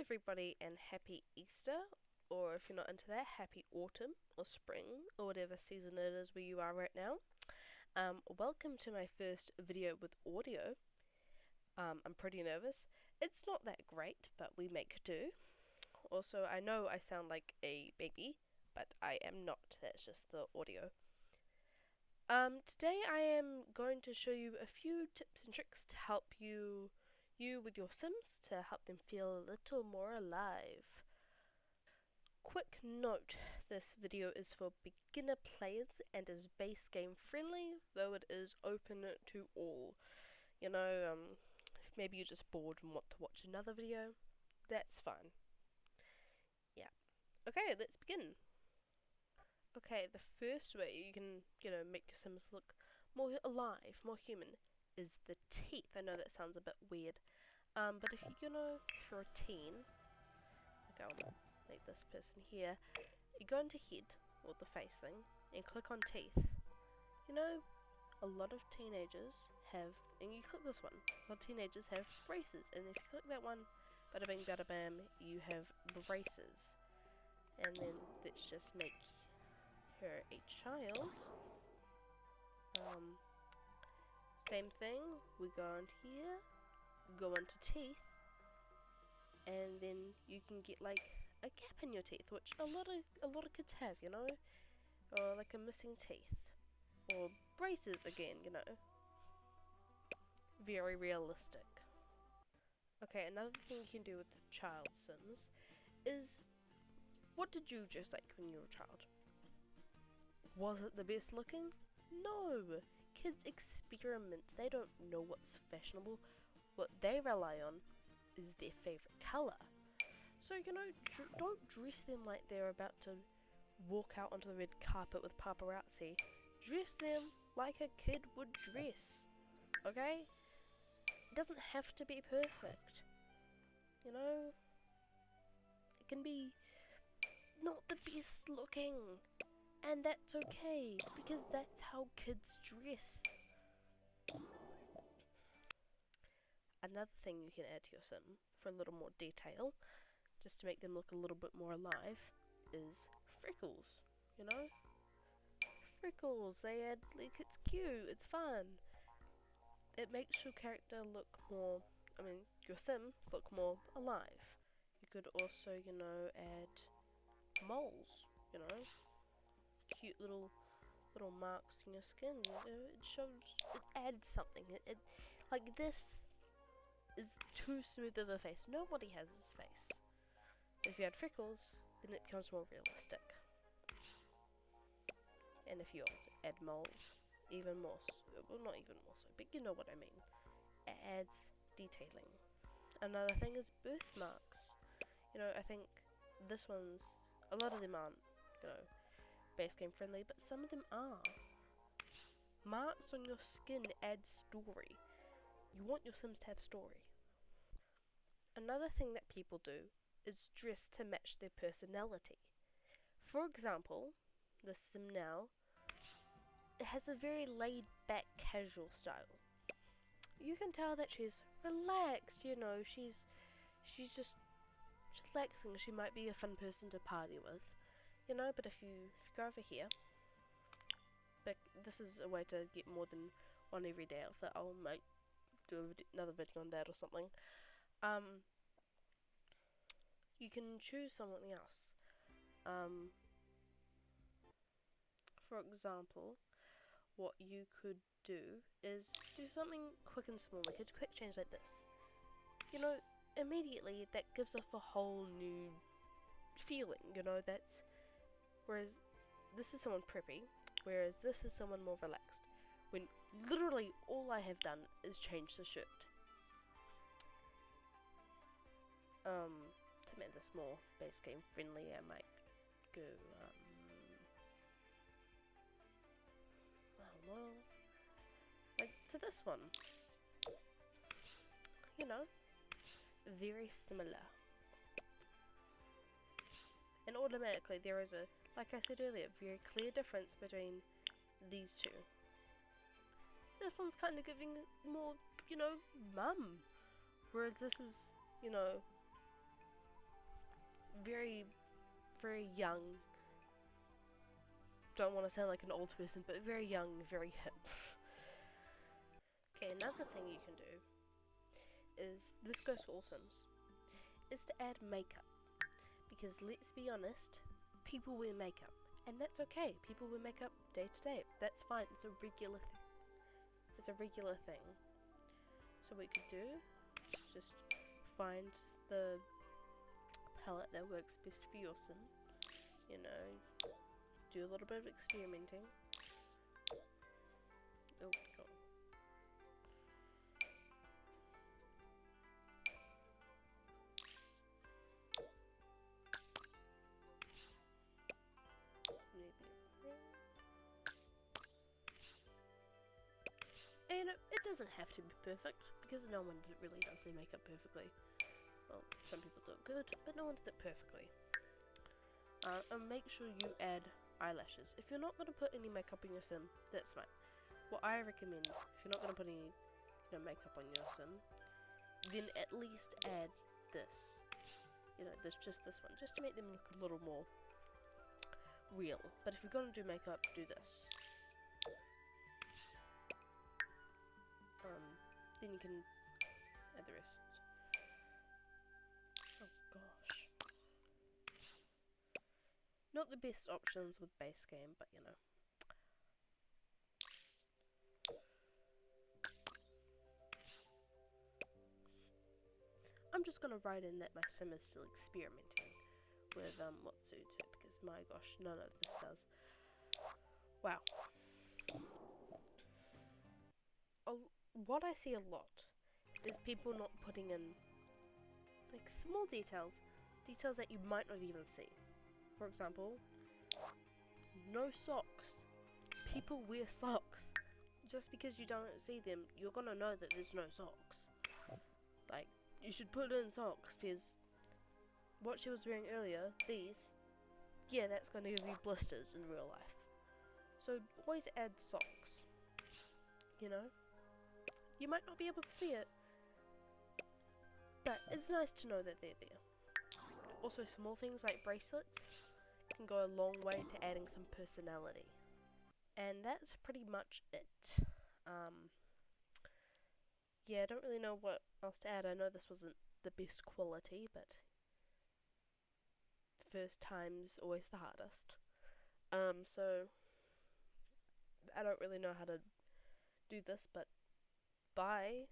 everybody, and happy Easter, or if you're not into that, happy autumn or spring or whatever season it is where you are right now. Welcome to my first video with audio. I'm pretty nervous. It's not that great, but we make do. Also, I know I sound like a baby, but I am not. That's just the audio. Today I am going to show you a few tips and tricks to help you with your Sims, to help them feel a little more alive. Quick note, this video is for beginner players and is base game friendly, though it is open to all. If maybe you're just bored and want to watch another video, that's fine. Yeah. Okay, let's begin. Okay, the first way you can, make your Sims look more alive, more human, is the teeth. I know that sounds a bit weird. But if you're a teen, okay, I'll make this person here, you go into head, or the face thing, and click on teeth. A lot of teenagers have, and you click this one, a lot of teenagers have braces, and if you click that one, bada bing bada bam, you have braces. And then let's just make her a child. Same thing, we go into here, go into teeth, and then you can get like a gap in your teeth, which a lot of kids have, or like a missing teeth, or braces again, very realistic. Okay, another thing you can do with the child Sims is, what did you just like when you were a child? Was it the best looking? No! Kids experiment. They don't know what's fashionable. What they rely on is their favourite colour. So, don't dress them like they're about to walk out onto the red carpet with paparazzi. Dress them like a kid would dress. Okay? It doesn't have to be perfect. It can be not the best looking. And that's okay, because that's how kids dress. Another thing you can add to your sim, for a little more detail, just to make them look a little bit more alive, is freckles, Freckles, they add, like, it's cute, it's fun. It makes your character look more, your sim look more alive. You could also, add moles, cute little marks in your skin. It shows, it adds something. It like, this is too smooth of a face. Nobody has this face. If you add freckles, then it becomes more realistic. And if you add moles, even more so, well, not even more so, but you know what I mean. It adds detailing. Another thing is birthmarks. I think this one's, a lot of them aren't, base game friendly, but some of them are. Marks on your skin add story. You want your Sims to have story. Another thing that people do is dress to match their personality. For example, the Sim now, it has a very laid back casual style. You can tell that she's relaxed, she's just relaxing. She might be a fun person to party with, but if you go over here, but this is a way to get more than one everyday outfit. I'll do another video on that or something. You can choose something else. For example, what you could do is do something quick and small, like a quick change like this. Immediately that gives off a whole new feeling, that's, whereas this is someone preppy, whereas this is someone more relaxed, when literally all I have done is change the shirt. To make this more base game friendly, I might go, well, like to this one. Very similar. And automatically there is a, like I said earlier, very clear difference between these two. This one's kind of giving more, mum. Whereas this is, very young. Don't want to sound like an old person, but very young, very hip. Okay, another thing you can do is, this goes for all Sims, is to add makeup. Because let's be honest, people wear makeup, and that's okay. People wear makeup day to day. That's fine. It's a regular thing. It's a regular thing. So what you could do is just find the palette that works best for your sim. You know, do a little bit of experimenting. Oh god. And it doesn't have to be perfect, because no one really does their makeup perfectly. Well, some people do it good, but no one does it perfectly. And make sure you add eyelashes. If you're not going to put any makeup on your sim, that's fine. What I recommend, if you're not going to put any makeup on your sim, then at least add this. Just this one, just to make them look a little more real. But if you're going to do makeup, do this. Then you can add the rest. Oh gosh. Not the best options with base game, but you know. I'm just gonna write in that my sim is still experimenting with what suits it, because my gosh, none of this does. Wow. What I see a lot is people not putting in like small details that you might not even see. For example, no socks. People wear socks. Just because you don't see them, you're gonna know that there's no socks. Like, you should put in socks, because what she was wearing earlier, yeah, that's gonna give you blisters in real life. So always add socks. You know? You might not be able to see it, but it's nice to know that they're there. Also, small things like bracelets can go a long way to adding some personality. And that's pretty much it. Yeah, I don't really know what else to add. I know this wasn't the best quality, but the first time's always the hardest. So I don't really know how to do this, but bye.